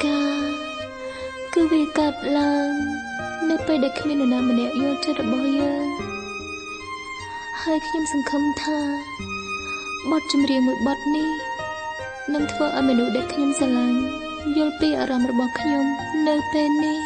កាគឺវាកាត់ឡើងនៅពេលដែលគ្មាននរណាម្នាក់យល់ចិត្តរបស់យើងហើយខ្ញុំសង្ឃឹមថាបទចម្រៀងមួយបទនេះនឹងធ្វើឲ្យមនុស្សដែលខ្ញុំស្រឡាញ់យល់ពីអារម្មណ៍របស់ខ្ញុំនៅពេលនេះ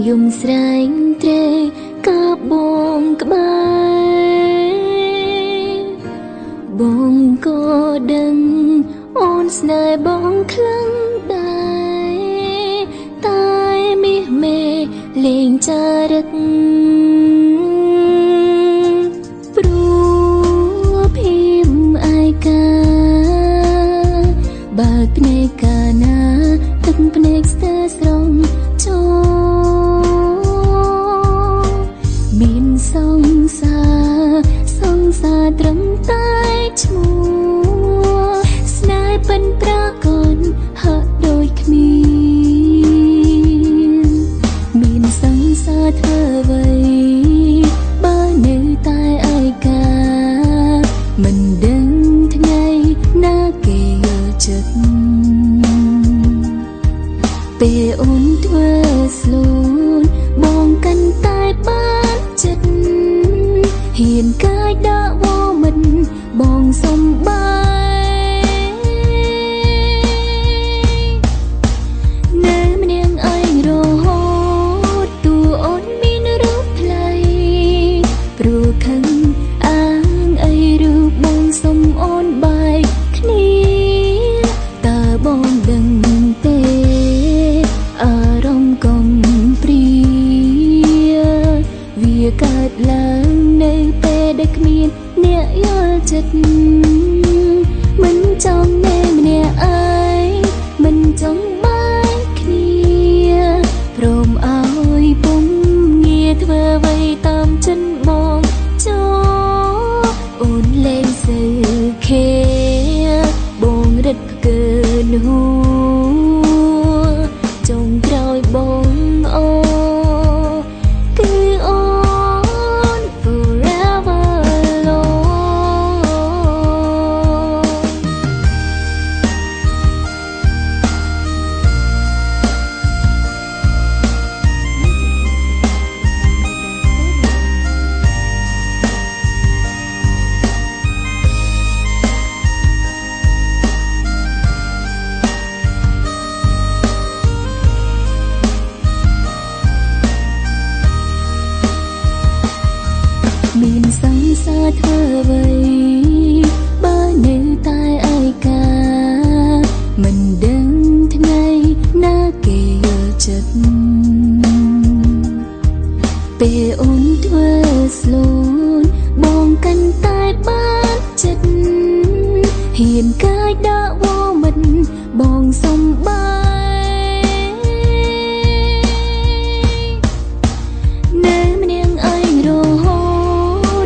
យំស្រែងត្រេកកាបបងក្បែរបងក៏ដឹងអូនស្នេហ៍បងខ្លាំងដែរតែមាសមេលេងចារឹកព្រោះភៀមអាយកាបើភ្នែកកាណាទឹកភ្នែកស្ទើរស្រងមានសង្សារត្រឹមតែឈ្មោះស្នេហ៍ពិនប្រាកដហាក់ដូចគ្មានសង្សារធ្វើអ្វីបើនៅតែឯកាមិនដឹងថ្ងៃណាគេយល់ចិត្តពេលអូនធ្វើស្លូនបងកាន់តែបានចិត្តហ៊ានកាយដាក់វមិនបងសំបាយនៅម្នាក់ឯងរហូតតួអូនមានរូបថ្លៃព្រោះខឹងអាងអីរូបបងសុំអូនបែកគ្នាតើបងដឹងទេអារម្មណ៍កំព្រាវាកើតឡើងនៅពេលដែលគ្មានអ្នកយល់ចិត្តមិនចង់ណែម្នាក់ឯងមិនចង់បែកគ្នាព្រមឲ្យពុំងារធ្វើអ្វីតាមចិនបងចោអូនលេងសើខេបងរឹតផ្កើហួចុងក្រោយបងអូគឺអូន forever alone មានសង្សារធ្វើអ្វីបើនៅតែឯកាមិនដឹងថ្ងៃណាគេយល់ចិត្តពេលអូនធ្វើស្លូនបងកាន់តែបានចិត្តហ៊ានកាយដាក់វមិនបងសំបាយនៅម្នាក់ឯងរហូ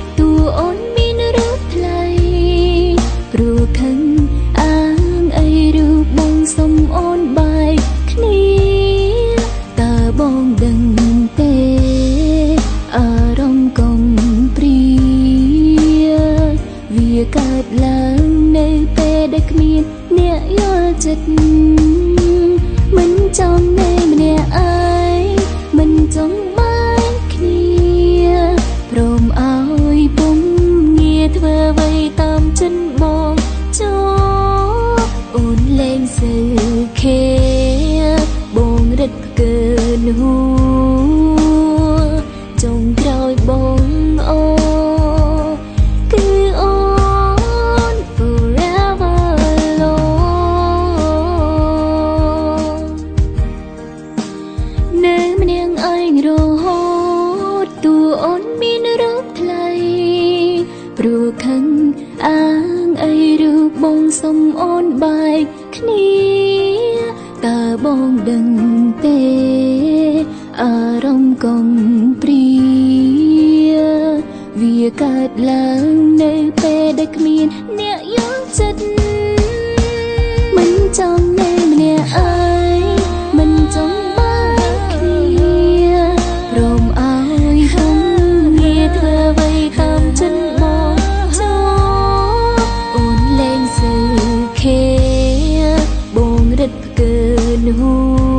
តតួអូនមានរូបថ្លៃព្រោះខឹងអាងអីរូបបងសុំអូនបែកគ្នាតើបងដឹងទេអារម្មណ៍កំព្រាវាកើតឡើងនៅពេលដែលគ្មានអ្នកយល់ចិត្តមិនចង់ណែម្នាក់ឯងមិនចង់បែកគ្នាព្រមឲ្យពុំងារធ្វើអ្វីតាមចិនបងចោអូនលេងសើខេបងរឹតផ្កើហួចុងក្រោយបងអូគឺអូន forever alone នៅម្នាក់ឯងរហូតតួអូនមានរូប តើបងដឹងទេអារម្មណ៍កំព្រាវាកើតឡើងនៅពេលដែលគ្មានអ្នកយល់ចិត្តមិនចង់នៅម្នាក់ឯងមិនចង់បែកគ្នាព្រមឲ្យខ្ញុំងារធ្វើអ្វីតាមចិត្តមកចូលអូនលែងសើខេបងរត់ផ្កើនោះ